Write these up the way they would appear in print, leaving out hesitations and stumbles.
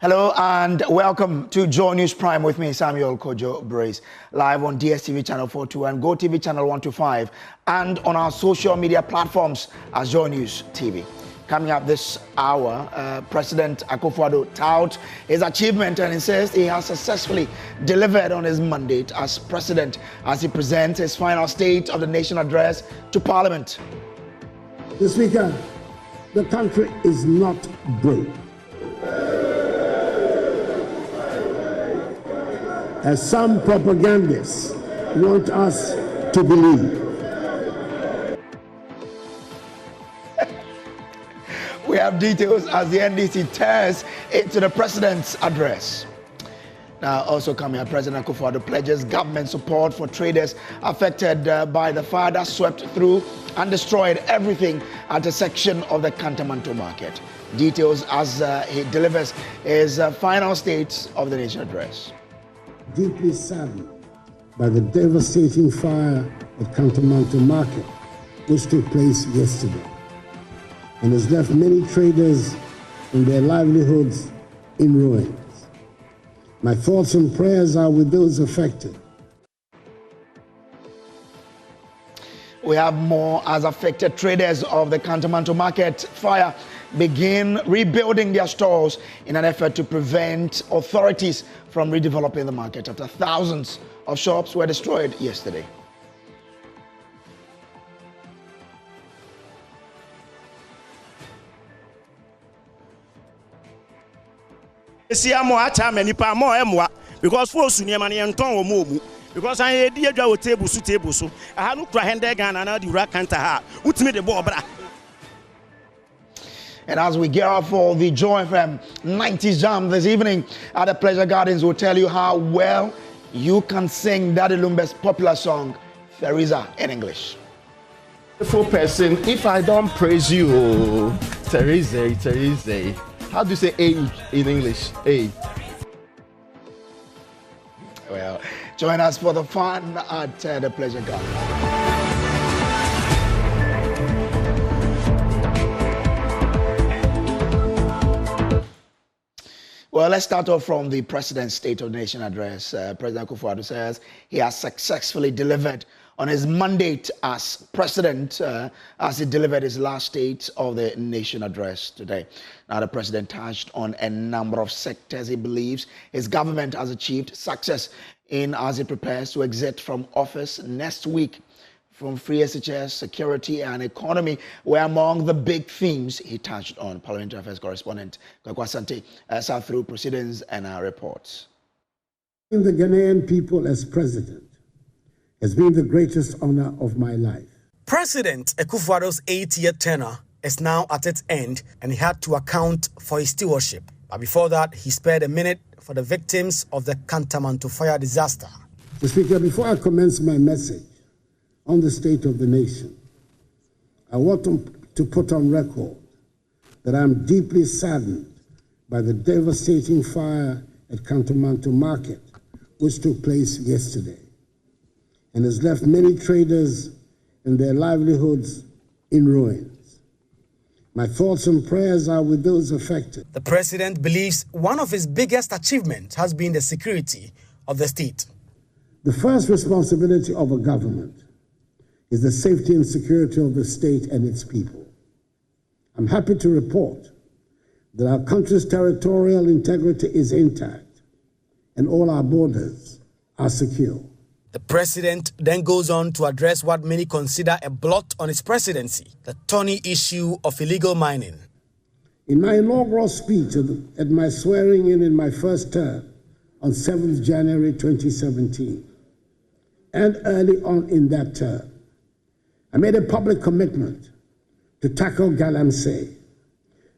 Hello and welcome to Joy News Prime with me, Samuel Kojo Brace, live on DSTV Channel 42 and GoTV Channel 125 and on our social media platforms as Joy News TV. Coming up this hour, President Akufo-Addo tout his achievement and insists he has successfully delivered on his mandate as president as he presents his final State of the Nation address to Parliament. Mr. Speaker, the country is not broke, as some propagandists want us to believe. We have details as the NDC tears into the president's address. Now, also coming up, President Akufo-Addo pledges government support for traders affected by the fire that swept through and destroyed everything at a section of the Kantamanto market. Details as he delivers his final State of the Nation address. Deeply saddened by the devastating fire at Kantamanto market, which took place yesterday, and has left many traders and their livelihoods in ruins. My thoughts and prayers are with those affected. We have more as affected traders of the Kantamanto market fire begin rebuilding their stores in an effort to prevent authorities from redeveloping the market after thousands of shops were destroyed yesterday. Because for Sunyamani and Tongo Mobu, because I had the table so I had no Krahendegan and the Rakanta, which made the Bobra. And as we get up for the Joy FM 90s Jam this evening at the Pleasure Gardens, we'll tell you how well you can sing Daddy Lumbe's popular song, Theresa, in English. Beautiful person, if I don't praise you, Theresa, Theresa. How do you say A in English? A. Well, join us for the fun at the Pleasure Garden. Well, let's start off from the President's State of the Nation address. President Akufo-Addo says he has successfully delivered on his mandate as president as he delivered his last State of the Nation address today. Now, the president touched on a number of sectors he believes his government has achieved success in as he prepares to exit from office next week. From free SHS, security and economy were among the big themes he touched on. Parliamentary Affairs correspondent Ashanti sat through proceedings and our reports. The Ghanaian people as president has been the greatest honor of my life. President Akufo-Addo's 8-year tenure is now at its end, and he had to account for his stewardship. But before that, he spared a minute for the victims of the Kantamanto fire disaster. Mr. Speaker, before I commence my message on the State of the Nation, I want to put on record that I am deeply saddened by the devastating fire at Kantamanto market, which took place yesterday, and has left many traders and their livelihoods in ruins. My thoughts and prayers are with those affected. The president believes one of his biggest achievements has been the security of the state. The first responsibility of a government is the safety and security of the state and its people. I'm happy to report that our country's territorial integrity is intact and all our borders are secure. The president then goes on to address what many consider a blot on his presidency, the thorny issue of illegal mining. In my inaugural speech at my swearing in my first term on 7th January 2017, and early on in that term, I made a public commitment to tackle galamsey,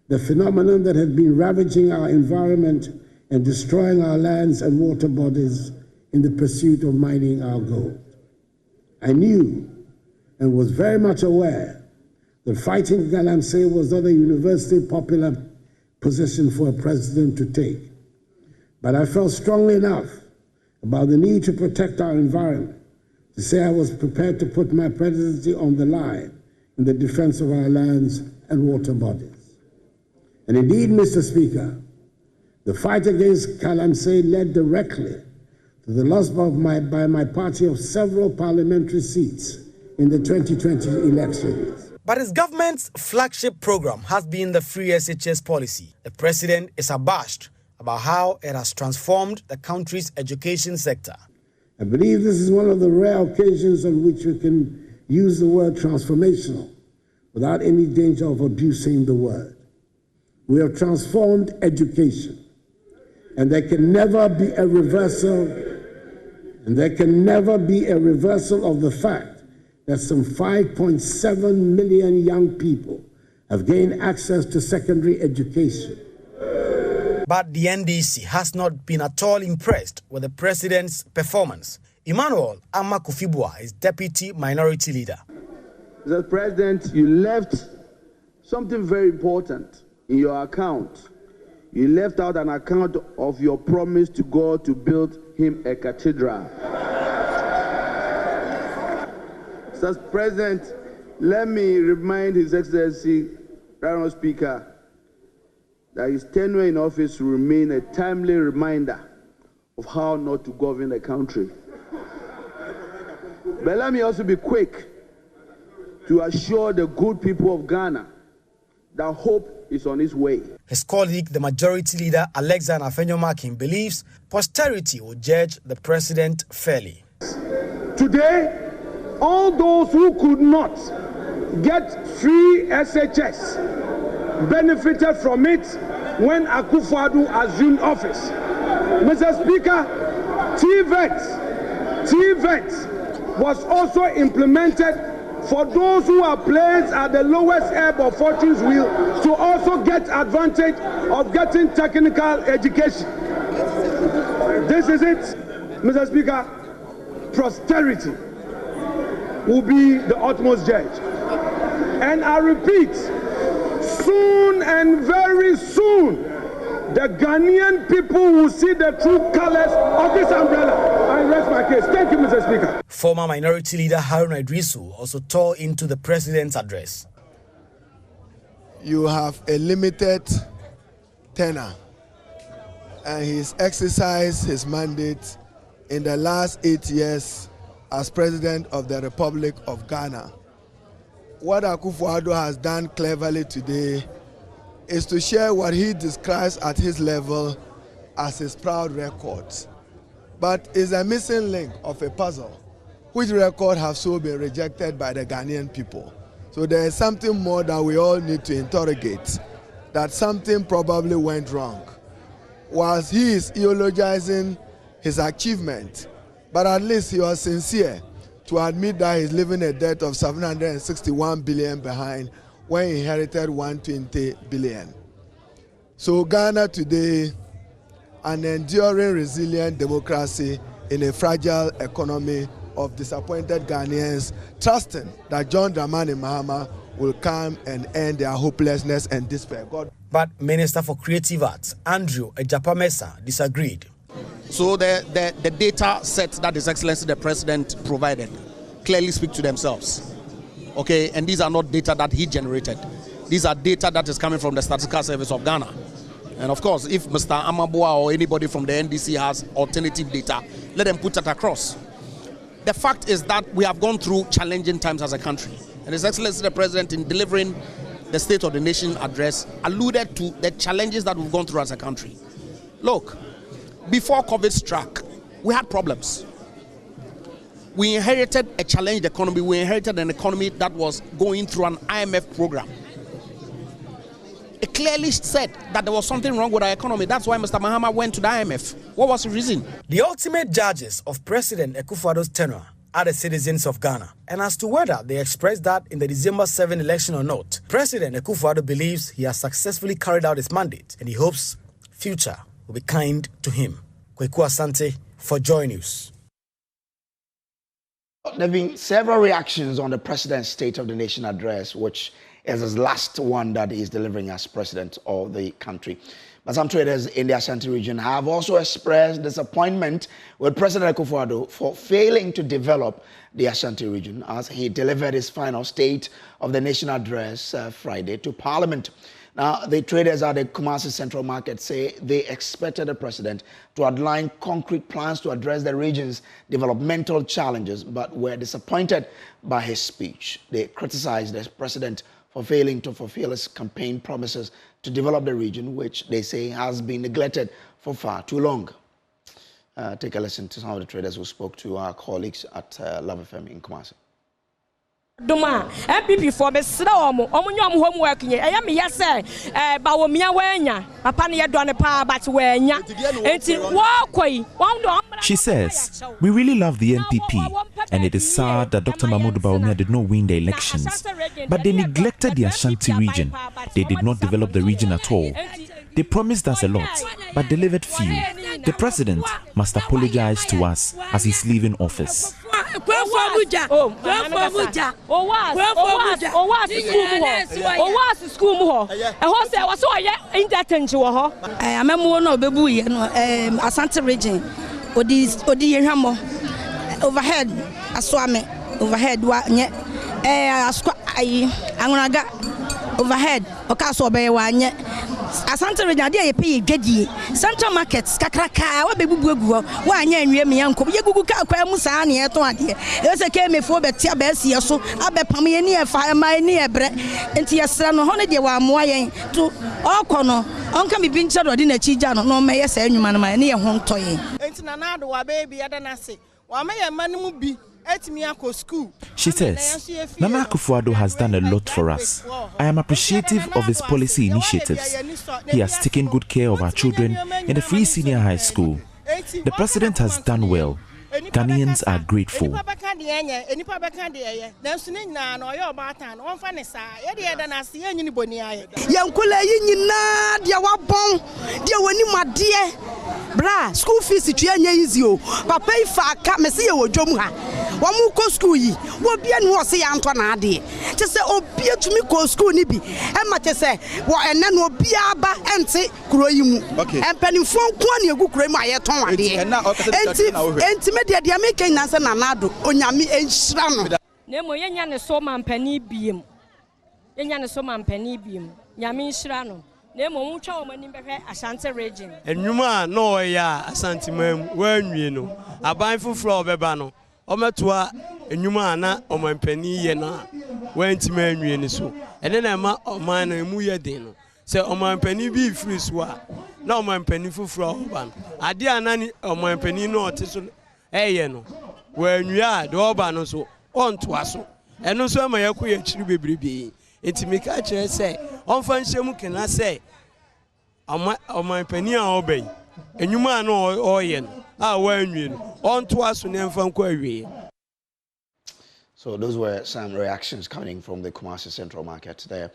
the phenomenon that had been ravaging our environment and destroying our lands and water bodies in the pursuit of mining our gold. I knew and was very much aware that fighting galamsey was not a universally popular position for a president to take. But I felt strongly enough about the need to protect our environment to say I was prepared to put my presidency on the line in the defense of our lands and water bodies. And indeed, Mr. Speaker, The fight against Galamsey led directly to the loss by my party of several parliamentary seats in the 2020 elections. But his government's flagship program has been the free SHS policy. The president is abashed about how it has transformed the country's education sector. I believe this is one of the rare occasions on which we can use the word transformational without any danger of abusing the word. We have transformed education, and there can never be a reversal, of the fact that some 5.7 million young people have gained access to secondary education. But the NDC has not been at all impressed with the president's performance. Emmanuel Amakufibua is deputy minority leader. Mr. President, you left something very important in your account. You left out an account of your promise to God to build him a cathedral. Mr. President, let me remind His Excellency, Honorable Speaker, that his tenure in office will remain a timely reminder of how not to govern the country. But let me also be quick to assure the good people of Ghana that hope is on its way. His colleague, the majority leader, Alexander Afenyo-Markin, believes posterity will judge the president fairly. Today, all those who could not get free SHS benefited from it when Akufo-Addo assumed office. Mr. Speaker, TVET was also implemented for those who are placed at the lowest ebb of fortune's wheel to also get advantage of getting technical education. This is it, Mr. Speaker. Posterity will be the utmost judge. And I repeat, soon and very soon, the Ghanaian people will see the true colors of this umbrella. I rest my case. Thank you, Mr. Speaker. Former minority leader Haruna Idrisu also tore into the president's address. You have a limited tenure, and he's exercised his mandate in the last 8 years as President of the Republic of Ghana. What Akufo-Addo has done cleverly today is to share what he describes at his level as his proud records, but is a missing link of a puzzle, which record have so been rejected by the Ghanaian people. So there is something more that we all need to interrogate, that something probably went wrong. Whilst he is eulogizing his achievement, but at least he was sincere to admit that he's leaving a debt of 761 billion behind when he inherited 120 billion. So Ghana today, an enduring, resilient democracy in a fragile economy of disappointed Ghanaians, trusting that John Dramani Mahama will come and end their hopelessness and despair. But Minister for Creative Arts, Andrew Ejapamesa, disagreed. So the data sets that His Excellency the President provided clearly speak to themselves. Okay, and these are not data that he generated. These are data that is coming from the Statistical Service of Ghana. And of course, if Mr. Amabua or anybody from the NDC has alternative data, let them put that across. The fact is that we have gone through challenging times as a country. And His Excellency the President, in delivering the State of the Nation address, alluded to the challenges that we've gone through as a country. Look, before COVID struck, we had problems. We inherited a challenged economy. We inherited an economy that was going through an IMF program. It clearly said that there was something wrong with our economy. That's why Mr. Mahama went to the IMF. What was the reason? The ultimate judges of President Akufo-Addo's tenure are the citizens of Ghana. And as to whether they expressed that in the December 7 election or not, President Akufo-Addo believes he has successfully carried out his mandate, and he hopes future will be kind to him. Kweku Asante for Joy News. There have been several reactions on the President's State of the Nation address, which is his last one that he is delivering as President of the country. But some traders in the Ashanti region have also expressed disappointment with President Akufo-Addo for failing to develop the Ashanti region as he delivered his final State of the Nation address Friday to Parliament. Now, the traders at the Kumasi Central Market say they expected the president to outline concrete plans to address the region's developmental challenges, but were disappointed by his speech. They criticized the president for failing to fulfill his campaign promises to develop the region, which they say has been neglected for far too long. Take a listen to some of the traders who spoke to our colleagues at Love FM in Kumasi. Duma MPP for be sra omo nyom homework nye eya me yase ba wo mia wanya papa ne yedone pa but wanya enti wo koi She says, "We really love the NPP, and it is sad that Dr. Mahmoud Bawumia did not win the elections, but they neglected the Ashanti region. They did not develop the region at all. They promised us a lot, but delivered few. The president must apologize to us as he's leaving office." Ashanti Region odi yehwamo overhead aswame overhead wa nye asko ayi anwunaga overhead okaso obeye wa nye Ashanti Region ade ye pay dwadie Central Market kakraka wa bebubu egu wa anya anwie me yanko ye gugu ka kwa mu saa ne eto ade e se ke mefo betia ba sie so abepam ye ne efa ma ne ebre enti yesra no ho ne de wa amoa yen to okono onka mi bi ncha do de na chija no no me yesa anwuma no ma ne ye ho ntoye enti na na do wa baby ya da na se wa me ye manum bi. She says, Nana Akufo-Addo has done a lot for us. I am appreciative of his policy initiatives. He has taken good care of our children in the free senior high school. The president has done well. Ghanaians are grateful. Bra, school fees ituanya easy o. Papa ifa aka mesi ye wodwom ha. Wo mu ko school yi, wo bia ne wo se ya nto na ade. Che se obi atumi ko school ni bi. E ma che se wo ene no obi aba ente kuro yi mu. Empanimfo nko na egu kuro mu ayeton ade. Enti me de me ken na se na nado onyame enhira no. Na mo yenya ne so mampani biem. Yenya ne so mampani biem. Nyame enhira no. Nemo mucha o mani behwe Ashanti Region. Enwuma no ya Ashanti mam wanwie no. Aban fufuro obeba no. Ometoa enwuma na omampani ye na wantima anwie ni so. Ene na ma oman na emu ye den no. Se omampani bi free so a na omampani fufuro oba no. Ade anani omampani no ote so eye no. Wanwie a de oba no so ontoa so. Eno so ma yakoye chiri bebrebe. Enti meka kire se onfa nhyemu kena se omampani a obey enwuma no oye no a wanwie no onto aso ne mfa nkwa awie. So those were some reactions coming from the Kumasi Central Market there,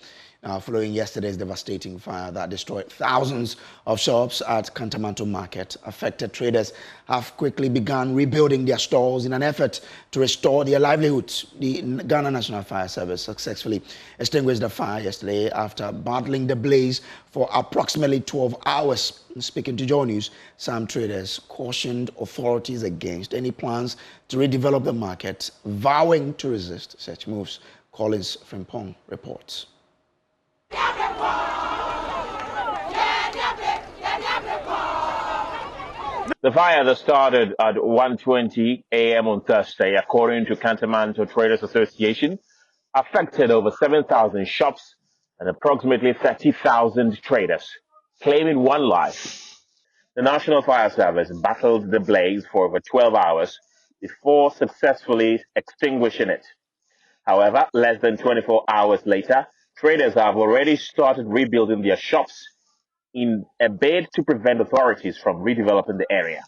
following yesterday's devastating fire that destroyed thousands of shops at Kantamanto Market. Affected traders have quickly begun rebuilding their stores in an effort to restore their livelihoods. The Ghana National Fire Service successfully extinguished the fire yesterday after battling the blaze for approximately 12 hours. Speaking to Joe News, some traders cautioned authorities against any plans to redevelop the market, vowing to resist such moves. Collins Frimpong reports. The fire that started at 1:20 a.m. on Thursday, according to Kantamanto Traders Association, affected over 7,000 shops and approximately 30,000 traders, claiming one life. The National Fire Service battled the blaze for over 12 hours before successfully extinguishing it. However, less than 24 hours later, traders have already started rebuilding their shops in a bid to prevent authorities from redeveloping the area.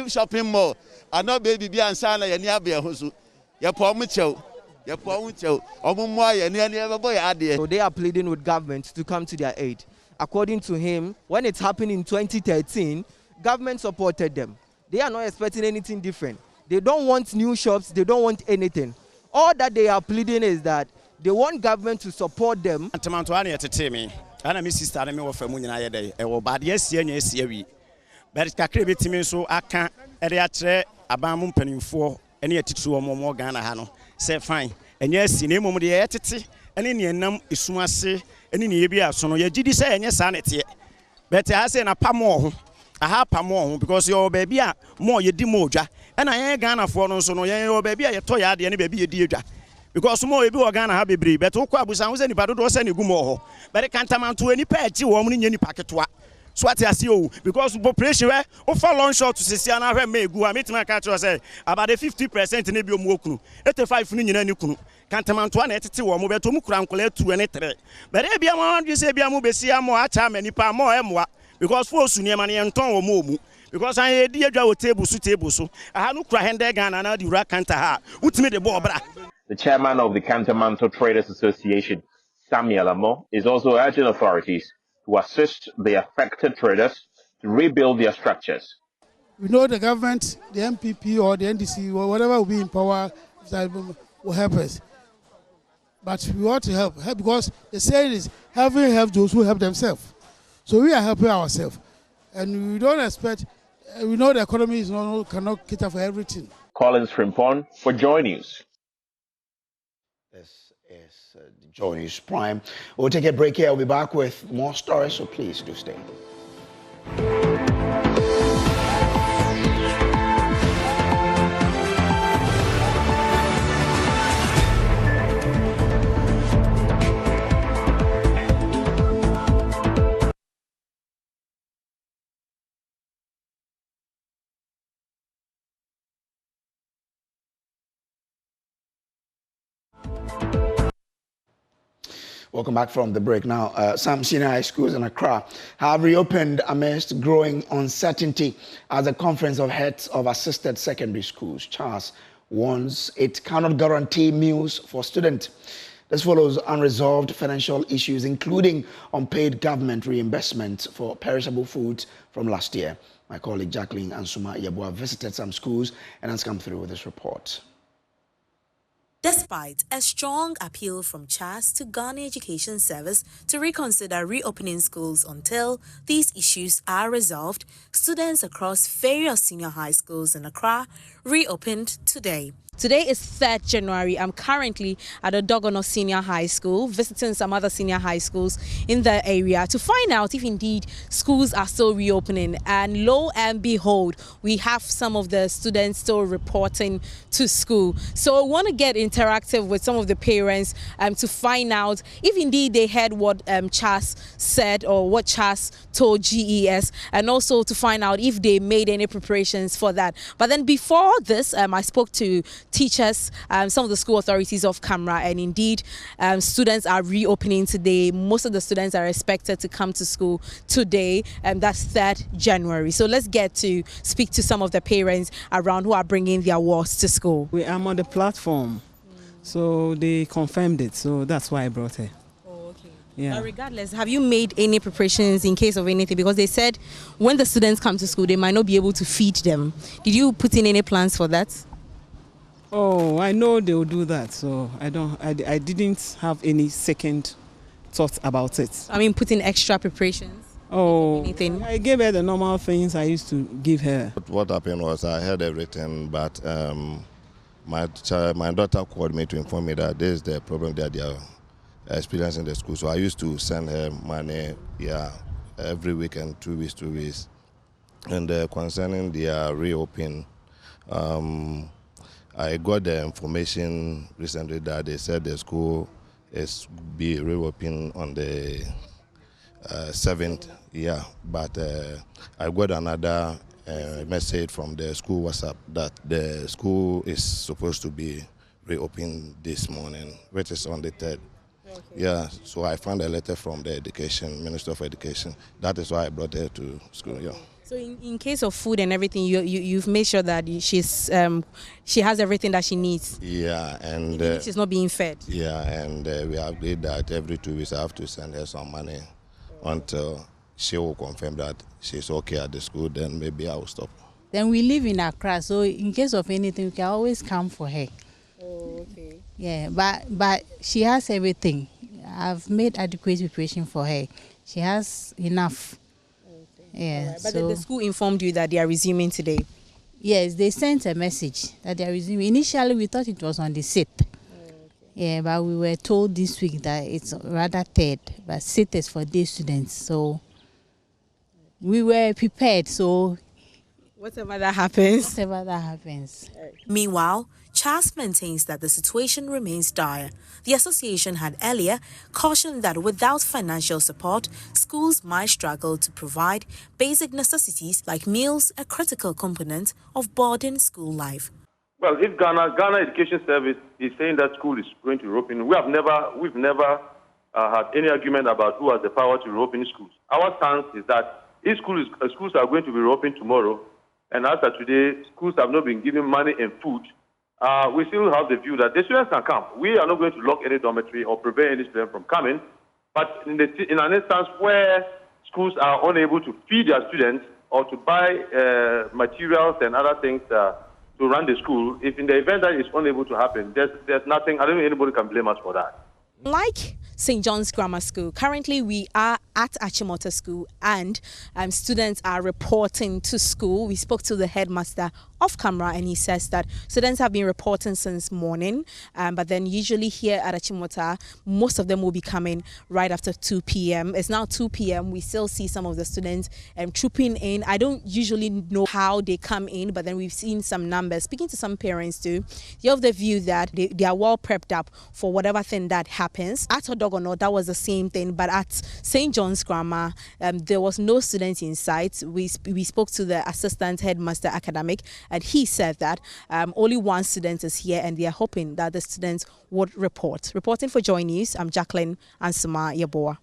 Shopping mall. I know baby be ansana ya ni abia hoso. Ya po mu chew. Ya po mu chew. Omumwa ya ni boy ade. So they are pleading with government to come to their aid. According to him, when it happened in 2013, government supported them. They are not expecting anything different. They don't want new shops, they don't want anything. All that they are pleading is that they want government to support them. Kantamanto ani etete me. Ana mi sister na me wo famu nyina ye dey. E wo bad yes ye nya esie wi. but kakra betimi so aka ere atre abamu mpanimfo ene yetitu omo Ghana ha no say fine enye asi na emom de yetete ene ne enam esuase ene ne yebi aso no yagidi say enye sa nete but I say na pamo ho aha pamo ho because your baby a mo yedi mo odwa ena yen Ghana fo no so no yen your baby a yeto ya de ne baby yedi edwa because mo ebi wo Ghana ha bebre but wo kwa abusan wo say nipa dodo say ne gumo ho but Kantamanto eni pa echi wo mo ne nipa ketwa so what you see because population where offer long shot to see na hwe megu a metima ka tro say about the 50% ne bi omu okunu 85 ni nyina ni kunu Kantamanto na etete wo mo beto mu kura nkola 2 ne 3 but e bia mo wan say bia mo besi am acha manipa mo emwa because for osu ne ma ne nton wo mo mu because an e di adwa wo table so aha no kura hende Ghana na di ura kanta ha utimi de bo bra. The chairman of the Kantamanto Traders Association, Samuel Amo, is also urging authorities to assist the affected traders to rebuild their structures. We know the government, the MPP or the NDC or whatever will be in power that will help us. But we ought to help because the saying is, having helped those who help themselves. So we are helping ourselves. And we don't expect, we know the economy cannot cater for everything. Collins Frimpon for Joy News. This is Joy News Prime. We'll take a break here. We'll be back with more stories, so please do stay. Welcome back from the break. Now, some senior high schools in Accra have reopened amidst growing uncertainty as the Conference of Heads of Assisted Secondary Schools, CHAS, warns it cannot guarantee meals for students. This follows unresolved financial issues, including unpaid government reimbursement for perishable foods from last year. My colleague Jacqueline Ansuma Yeboah visited some schools and has come through with this report. Despite a strong appeal from CHAS to Ghana Education Service to reconsider reopening schools until these issues are resolved, students across various senior high schools in Accra reopened today. Today is 3rd January. I'm currently at the Dogono Senior High School, visiting some other senior high schools in the area to find out if indeed schools are still reopening. And lo and behold, we have some of the students still reporting to school. So I want to get interactive with some of the parents to find out if indeed they heard what CHAS said or what CHAS told GES, and also to find out if they made any preparations for that. But then before this, I spoke to teachers, some of the school authorities of Camera, and indeed students are reopening today. Most of the students are expected to come to school today, and that's 3rd January. So let's get to speak to some of the parents around who are bringing their wards to school. We are on the platform, so they confirmed it, so that's why I brought her. Yeah. Regardless, have you made any preparations in case of anything? Because they said when the students come to school, they might not be able to feed them. Did you put in any plans for that? Oh, I know they will do that, so I didn't have any second thought about it. I mean, put in extra preparations? Oh, anything? I gave her the normal things I used to give her. What happened was I heard everything, but my daughter called me to inform me that this is the problem that they are experiencing in the school. So I used to send her money, every weekend, 2 weeks. And concerning their reopening, I got the information recently that they said the school is be reopened on the 7th. Yeah, but I got another message from the school WhatsApp that the school is supposed to be reopened this morning, which is on the 3rd. Okay. Yeah, so I found a letter from the Minister of Education. That is why I brought her to school. Yeah. So in case of food and everything, you've made sure that she has everything that she needs. Yeah, and she's not being fed. Yeah, and we agreed that every 2 weeks I have to send her some money until she will confirm that she's okay at the school. Then maybe I will stop. Then we live in Accra, so in case of anything, we can always come for her. Oh, okay. Yeah, but she has everything. I've made adequate preparation for her. She has enough. Okay. Yeah. But the school informed you that they are resuming today. Yes, they sent a message that they are resuming. Initially, we thought it was on the 6th. Yeah, but we were told this week that it's rather 3rd. But 6th is for day students. So we were prepared. So whatever that happens. Meanwhile, Charles maintains that the situation remains dire. The association had earlier cautioned that without financial support, schools might struggle to provide basic necessities like meals, a critical component of boarding school life. Well, if Ghana Education Service is saying that school is going to reopen, we've never had any argument about who has the power to reopen schools. Our stance is that if schools are going to be reopened tomorrow, and as of today, schools have not been given money and food, we still have the view that the students can come. We are not going to lock any dormitory or prevent any student from coming. But in an instance where schools are unable to feed their students or to buy materials and other things to run the school, if in the event that it's unable to happen, there's nothing, I don't think anybody can blame us for that. Like St. John's Grammar School, currently we are at Achimota School and students are reporting to school. We spoke to the headmaster off camera and he says that students have been reporting since morning, but then usually here at Achimota, most of them will be coming right after 2 p.m. It's now 2 p.m. We still see some of the students trooping in. I don't usually know how they come in, but then we've seen some numbers. Speaking to some parents too, they're of the view that they are well prepped up for whatever thing that happens. At Odogono, that was the same thing, but at St. John's Grammar, there was no students in sight. We spoke to the assistant headmaster academic, and he said that only one student is here, and they are hoping that the students would report. Reporting for Joy News, I'm Jacqueline Ansuma Yeboah.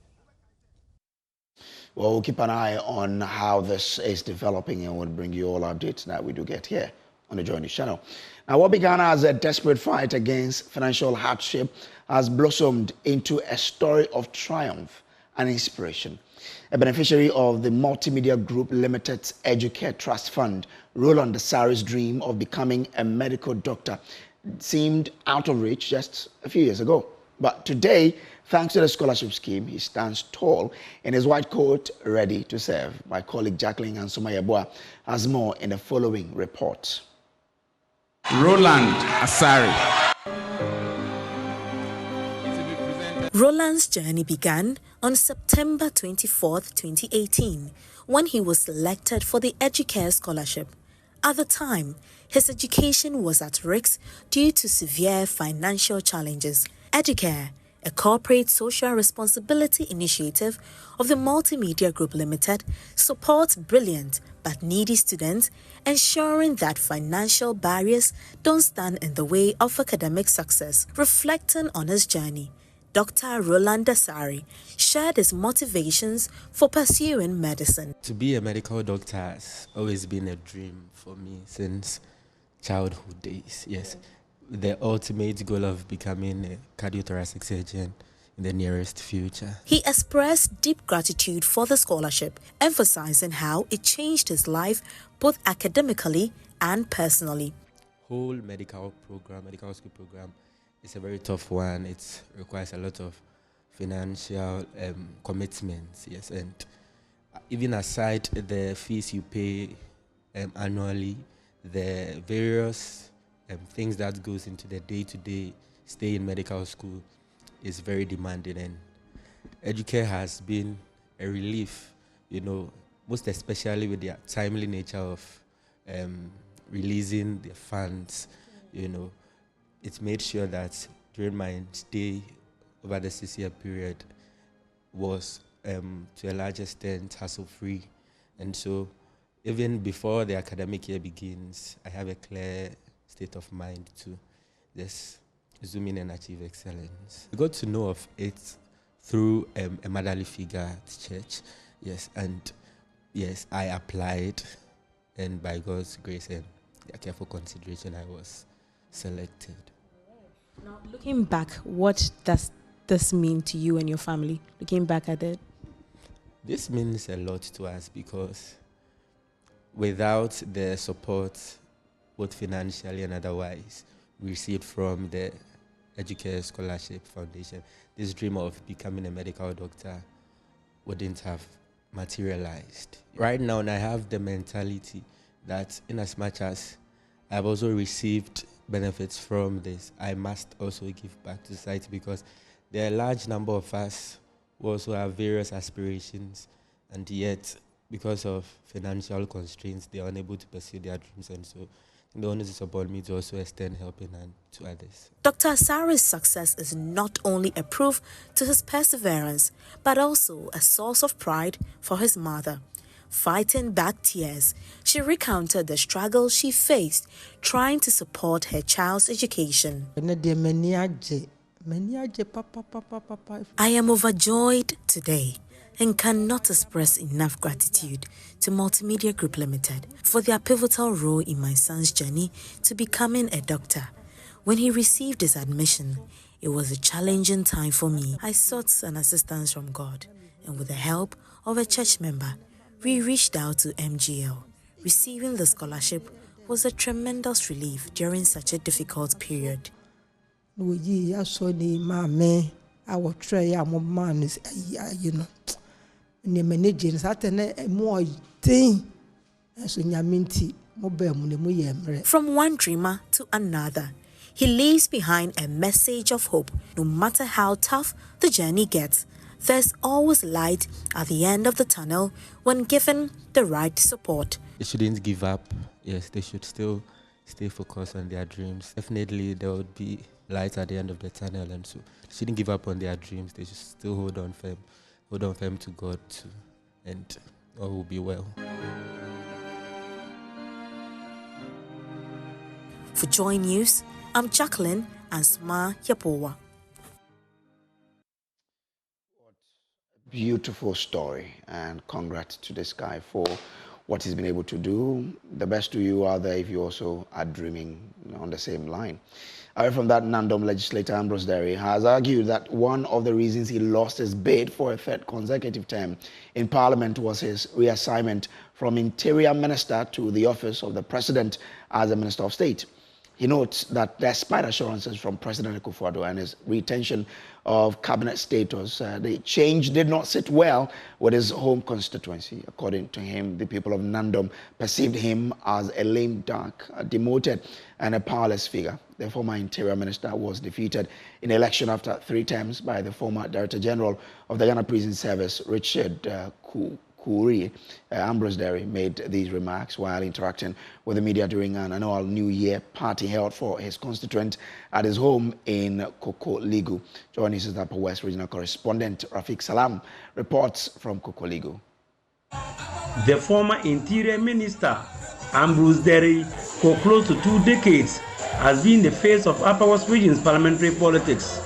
Well, we'll keep an eye on how this is developing and we'll bring you all updates that we do get here on the Joy News channel. Now, what began as a desperate fight against financial hardship has blossomed into a story of triumph and inspiration. A beneficiary of the Multimedia Group Limited's EduCare Trust Fund, Roland Desari's dream of becoming a medical doctor seemed out of reach just a few years ago. But today, thanks to the scholarship scheme, he stands tall in his white coat, ready to serve. My colleague Jacqueline Ansuma Yeboah has more in the following report. Roland Asari. Roland's journey began on September 24, 2018, when he was selected for the EduCare scholarship. At the time, his education was at risk due to severe financial challenges. EduCare, a corporate social responsibility initiative of the Multimedia Group Limited, supports brilliant but needy students, ensuring that financial barriers don't stand in the way of academic success. Reflecting on his journey, Dr. Roland Desari shared his motivations for pursuing medicine. To be a medical doctor has always been a dream for me since childhood days. Yes, the ultimate goal of becoming a cardiothoracic surgeon in the nearest future. He expressed deep gratitude for the scholarship, emphasizing how it changed his life both academically and personally. Whole medical school program is a very tough one. It requires a lot of financial commitments, yes, and even aside the fees you pay annually, the various things that goes into the day-to-day stay in medical school is very demanding, and EduCare has been a relief, most especially with the timely nature of releasing the funds. It made sure that during my stay over the 6-year period was to a large extent hassle-free, and so even before the academic year begins, I have a clear state of mind to just zoom in and achieve excellence. I got to know of it through a motherly figure at church, yes, and yes, I applied, and by God's grace and their careful consideration, I was selected. Now, looking back, what does this mean to you and your family? Looking back at it, this means a lot to us because without the support, both financially and otherwise, we received from the EduCare Scholarship Foundation, this dream of becoming a medical doctor wouldn't have materialized. Right now, I have the mentality that in as much as I've also received benefits from this, I must also give back to society, because there are a large number of us who also have various aspirations, and yet because of financial constraints, they are unable to pursue their dreams, and so the onus is upon me to also extend helping hand to others. Dr. Asari's success is not only a proof to his perseverance, but also a source of pride for his mother. Fighting back tears, she recounted the struggle she faced trying to support her child's education. I am overjoyed today and cannot express enough gratitude to Multimedia Group Limited for their pivotal role in my son's journey to becoming a doctor. When he received his admission, it was a challenging time for me. I sought an assistance from God, and with the help of a church member, we reached out to MGL. Receiving the scholarship was a tremendous relief during such a difficult period. From one dreamer to another, he leaves behind a message of hope. No matter how tough the journey gets, there's always light at the end of the tunnel when given the right support. They shouldn't give up. Yes, they should still stay focused on their dreams. Definitely there would be light at the end of the tunnel, and so they shouldn't give up on their dreams. They should still hold on firm to God too, and all will be well. For Joy News, I'm Jacqueline Ansma Yapowa. Beautiful story, and congrats to this guy for what he's been able to do. The best to you out there if you also are dreaming on the same line. Away from that, Nandom legislator Ambrose Dery has argued that one of the reasons he lost his bid for a third consecutive term in Parliament was his reassignment from Interior Minister to the office of the President as a Minister of State. He notes that despite assurances from President Akufo-Addo and his retention of cabinet status, the change did not sit well with his home constituency. According to him, the people of Nandom perceived him as a lame duck, demoted, and a powerless figure. The former Interior Minister was defeated in election after 3 terms by the former Director General of the Ghana Prison Service, Richard Kuri. Ambrose Dery made these remarks while interacting with the media during an annual New Year party held for his constituent at his home in Kokoligu. Joining us is Upper West Regional Correspondent Rafiq Salam reports from Kokoligu. The former Interior Minister, Ambrose Dery, for close to 2 decades, has been the face of Upper West Region's parliamentary politics.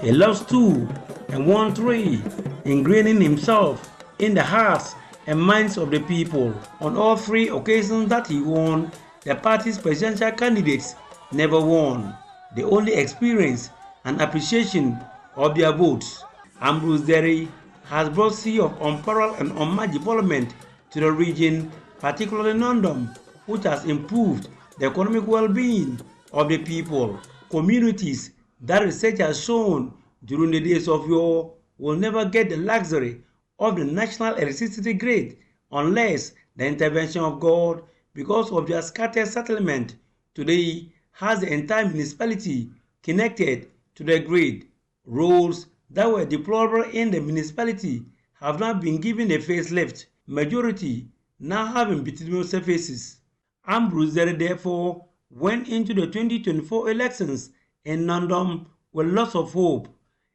He loves 2 and won 3, ingraining himself in the hearts and minds of the people. On all 3 occasions that he won, the party's presidential candidates never won. They only experienced an appreciation of their votes. Ambrose Dery has brought sea of unparalleled and unmatched development to the region, particularly Nandom, which has improved the economic well-being of the people. Communities that research has shown during the days of yore will never get the luxury of the national electricity grid unless the intervention of God, because of their scattered settlement, today has the entire municipality connected to the grid. Roads that were deplorable in the municipality have now been given a facelift, majority now having bituminous surfaces. Ambrose Dery therefore went into the 2024 elections in Nandom with lots of hope.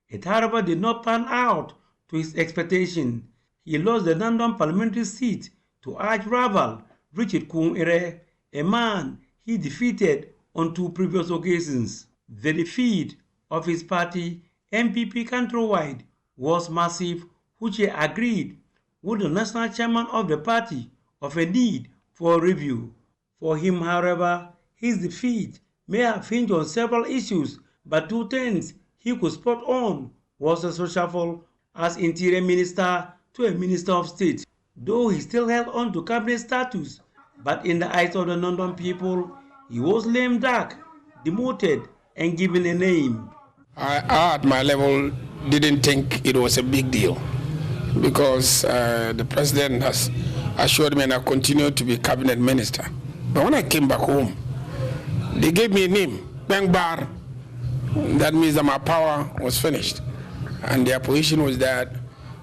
It however did not pan out to his expectation. He lost the Nandom parliamentary seat to arch-rival Richard Kuri, a man he defeated on 2 previous occasions. The defeat of his party, MPP countrywide, was massive, which he agreed with the national chairman of the party of a need for a review. For him, however, his defeat may have hinged on several issues, but 2 things he could spot on was a reshuffle as Interior Minister to a Minister of State. Though he still held on to cabinet status, but in the eyes of the Nandom people, he was lame duck, demoted, and given a name. I at my level didn't think it was a big deal. because the president has assured me and I continue to be cabinet minister. But when I came back home, they gave me a name, Bang Bar. That means that my power was finished. And their position was that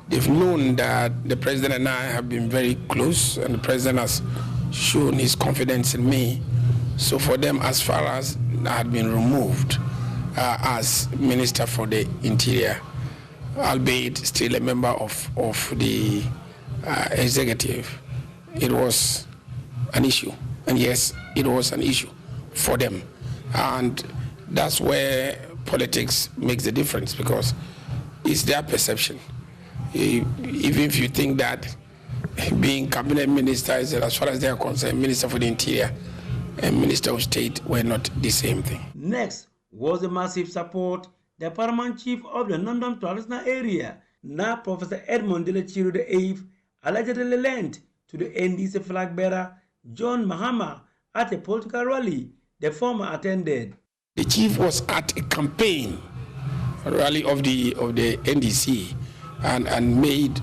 they've known that the president and I have been very close, and the president has shown his confidence in me. So for them, as far as I had been removed as Minister for the Interior, albeit still a member of the executive, it was an issue. And yes, it was an issue for them. And that's where politics makes a difference, because it's their perception. Even if you think that being cabinet minister is, as far as they are concerned, Minister for the Interior and Minister of State were not the same thing. Next was the massive support the paramount chief of the London traditional area, now Professor Edmond Delechiro VIII, allegedly lent to the NDC flag bearer John Mahama at a political rally the former attended. The chief was at a campaign rally of the NDC and made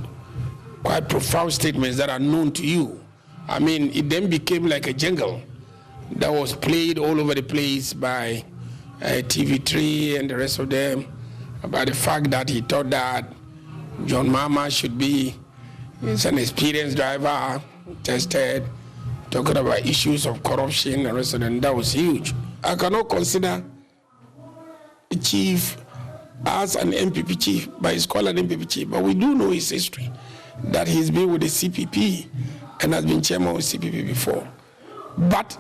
quite profound statements that are known to you. I mean, it then became like a jingle that was played all over the place by TV3 and the rest of them, about the fact that he thought that John Mahama should be an experienced driver, tested, talking about issues of corruption and the rest of them. That was huge. I cannot consider a chief as an MPP chief, but he's called an MPP chief. But we do know his history, that he's been with the CPP and has been chairman of CPP before. But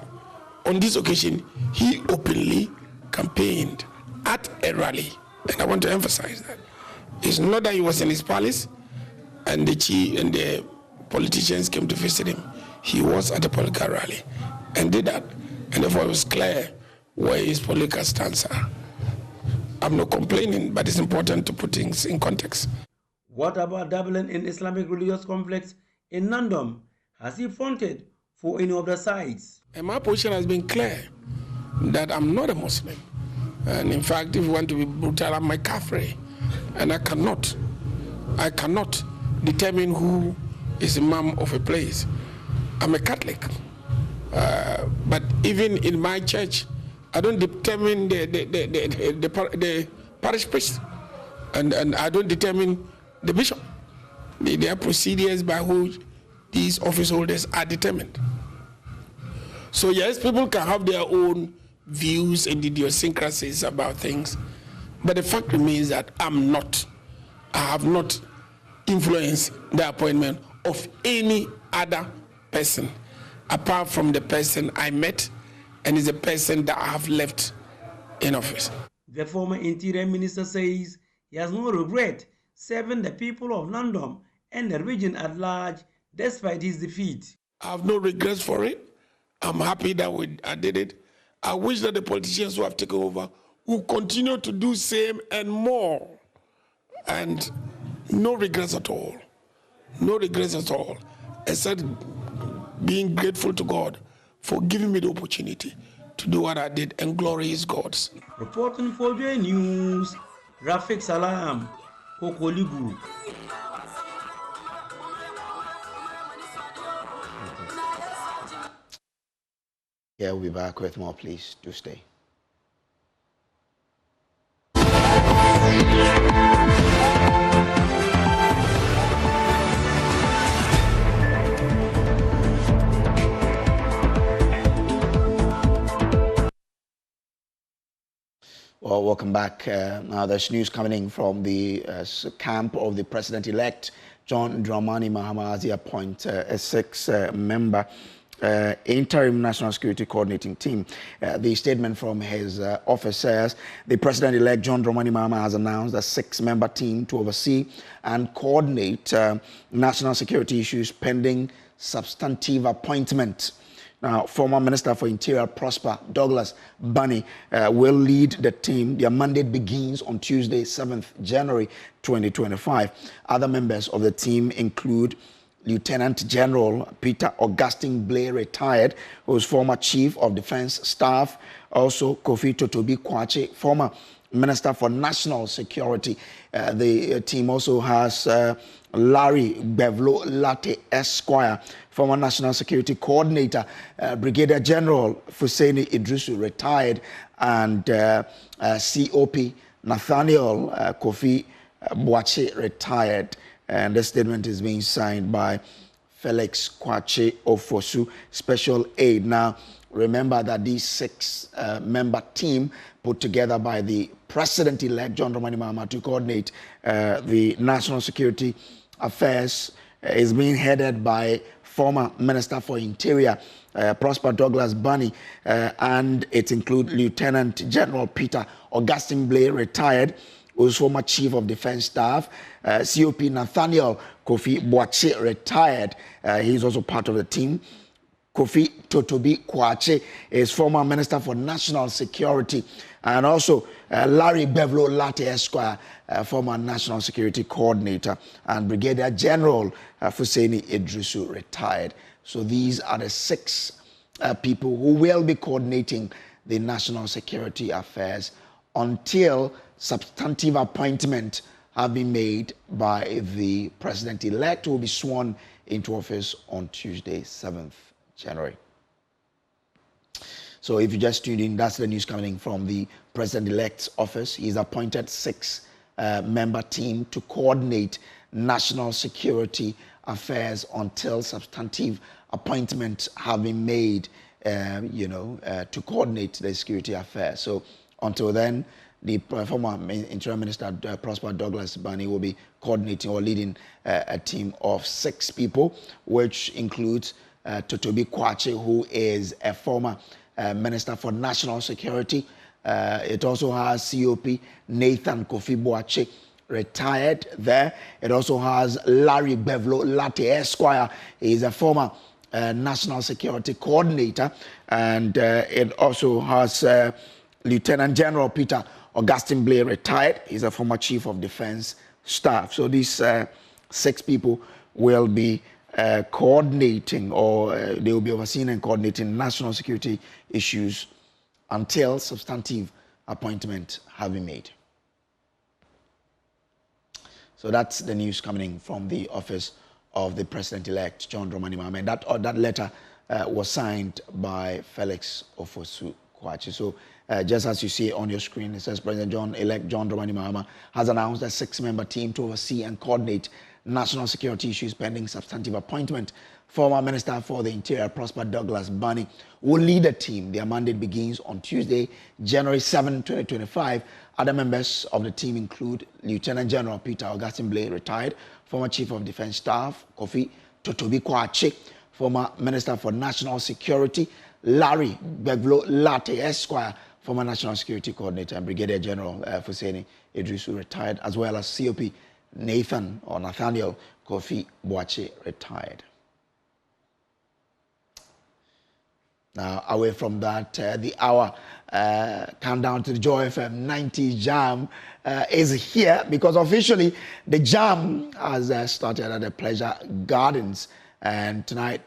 on this occasion, he openly campaigned at a rally. And I want to emphasize that. It's not that he was in his palace and the chief and the politicians came to visit him. He was at a political rally and did that. And therefore it was clear where his political stance are. I'm not complaining, but it's important to put things in context. What about dabbling in Islamic religious conflicts in Nandom? Has he fronted for any of the sides? And my position has been clear that I'm not a Muslim. And in fact, if you want to be brutal, I'm a Kafri. And I cannot determine who is imam of a place. I'm a Catholic. But even in my church, I don't determine the parish priest. And I don't determine the bishop. There are procedures by which these office holders are determined. So yes, people can have their own views and idiosyncrasies about things, but the fact remains that I have not influenced the appointment of any other person apart from the person I met and is the person that I have left in office. The former Interior Minister says he has no regret serving the people of London and the region at large despite his defeat. I have no regrets for it. I'm happy that I did it. I wish that the politicians who have taken over will continue to do same and more. And no regrets at all. No regrets at all. Except being grateful to God for giving me the opportunity to do what I did, and glory is God's. Reporting for J News, Rafik Salam, Kokoligu. Yeah, we'll be back with more. Please do stay. Well, welcome back. Now there's news coming in from the camp of the president-elect, John Dramani Mahama, as he appoints a 6-member interim national security coordinating team. The statement from his office says the president-elect John Dramani Mahama has announced a 6-member team to oversee and coordinate national security issues pending substantive appointment. Now, former Minister for Interior Prosper Douglas Bunny will lead the team. Their mandate begins on Tuesday, 7th January 2025. Other members of the team include Lieutenant General Peter Augustine Blair, retired, who is former Chief of Defense Staff. Also, Kofi Totobi Kwache, former Minister for National Security. The team also has Larry Bevlo Latte Esquire, former National Security Coordinator, Brigadier General Fuseni Idrisu, retired, and COP Nathaniel Kofi Boache, retired. And the statement is being signed by Felix Kwache Ofosu, Special Aide. Now, remember that these 6-member team put together by the President-elect John Dramani Mahama to coordinate the national security affairs is being headed by former Minister for Interior Prosper Douglas Bunny, and it includes Lieutenant General Peter Augustine Blair, retired, who's former Chief of Defense Staff, COP Nathaniel Kofi Boache, retired. He's also part of the team. Kofi Totobi Kwache is former Minister for National Security, and also Larry Bevlo Latte Esquire, former National Security Coordinator, and Brigadier General Fuseni Idrisu, retired. So these are the 6 people who will be coordinating the national security affairs until substantive appointment have been made by the President-elect, who will be sworn into office on Tuesday, 7th January. So if you just tuned in, that's the news coming from the President-elect's office. He's appointed 6-member team to coordinate national security affairs until substantive appointments have been made, to coordinate the security affairs. So until then, the former Interior Minister Prosper Douglas Bunny will be coordinating or leading a team of 6 people, which includes Totobi Kwache, who is a former Minister for National Security. It also has COP Nathan Kofi Boache, retired there. It also has Larry Bevlo Latte Esquire. He is a former National Security Coordinator. And it also has Lieutenant General Peter Augustine Blair, retired. He's a former Chief of Defense Staff. So these 6 people will be coordinating, or they will be overseeing and coordinating national security issues until substantive appointment have been made. So that's the news coming from the office of the President-elect John Dramani Mahama. And that letter was signed by Felix Ofosu Kwache. So just as you see on your screen, it says President John-elect John Dramani Mahama has announced a 6-member team to oversee and coordinate national security issues pending substantive appointment. Former Minister for the Interior Prosper Douglas Bunny will lead the team. Their mandate begins on Tuesday, January 7, 2025. Other members of the team include Lieutenant General Peter Augustine Blair, retired, former Chief of Defense Staff Kofi Totobi Kwache, former Minister for National Security Larry Bevlo Latte Esquire, former National Security Coordinator, and Brigadier General Fuseni Idrisu, retired, as well as COP Nathaniel Kofi Boache, retired. Now, away from that, the hour countdown to the Joy FM 90 Jam is here, because officially the Jam has started at the Pleasure Gardens, and tonight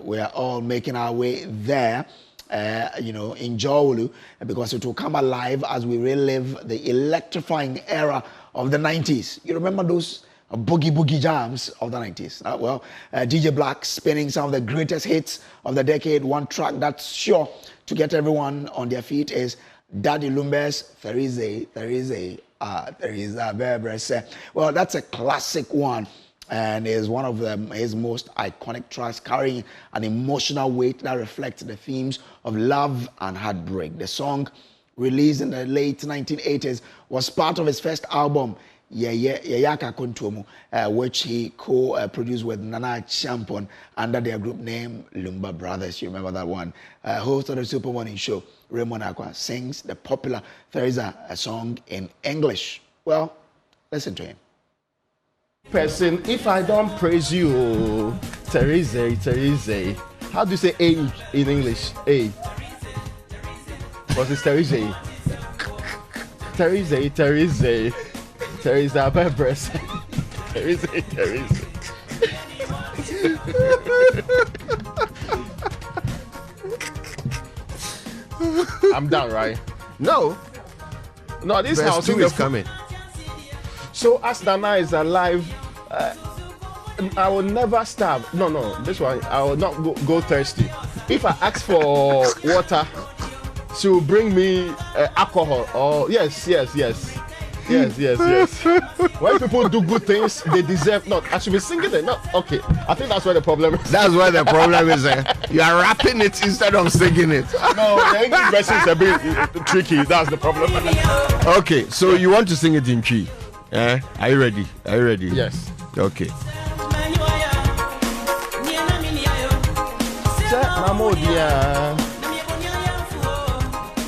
we are all making our way there, in Jowolu, because it will come alive as we relive the electrifying era of the 90s. You remember those boogie jams of the 90s? DJ Black spinning some of the greatest hits of the decade. One track that's sure to get everyone on their feet is Daddy Lumbe's There is a Bebre. Well, that's a classic one, and is one of his most iconic tracks, carrying an emotional weight that reflects the themes of love and heartbreak. The song, released in the late 1980s, was part of his first album, Yayaka Kontomu, which he co-produced with Nana Champon under their group name Lumba Brothers. You remember that one? Host of the Super Morning Show, Raymond Akwa, sings the popular There is a song in English. Well, listen to him. Person, if I don't praise you, Teresa. How do you say A in English? A. Because it's Teresa. Teresa Bebre. Teresa. I'm done, right? No. No, this Verse house 2 is coming. So as Nana is alive, I will never starve. No, this one I will not go thirsty. If I ask for water, she will bring me alcohol. Oh yes. When people do good things, they deserve. No, I should be singing it. No, okay. I think that's where the problem is. That's where the problem is. You are rapping it instead of singing it. No, the English version is a bit tricky. That's the problem. Okay, so you want to sing it in Chi? Are you ready? Yes. Okay.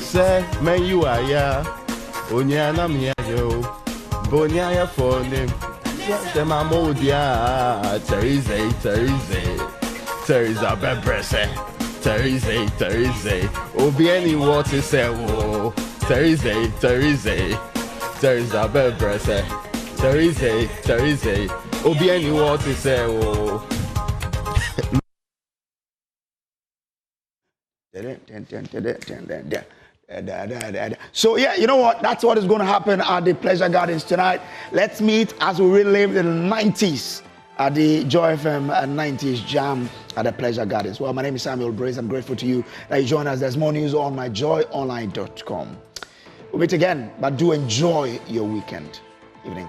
Say, man, you are ya. Onyana mia yo. Bonyaya for name. Say, Mamodia. Teresa Bebrese. Teresa. Obieni what is say, oh. Teresa Bebrese. Teresa. Obieni what is say, oh. So yeah, you know what? That's what is going to happen at the Pleasure Gardens tonight. Let's meet as we relive the 90s at the Joy FM 90s Jam at the Pleasure Gardens. Well, my name is Samuel Brace. I'm grateful to you that you join us. There's more news on myjoyonline.com. We'll meet again, but do enjoy your weekend. Evening.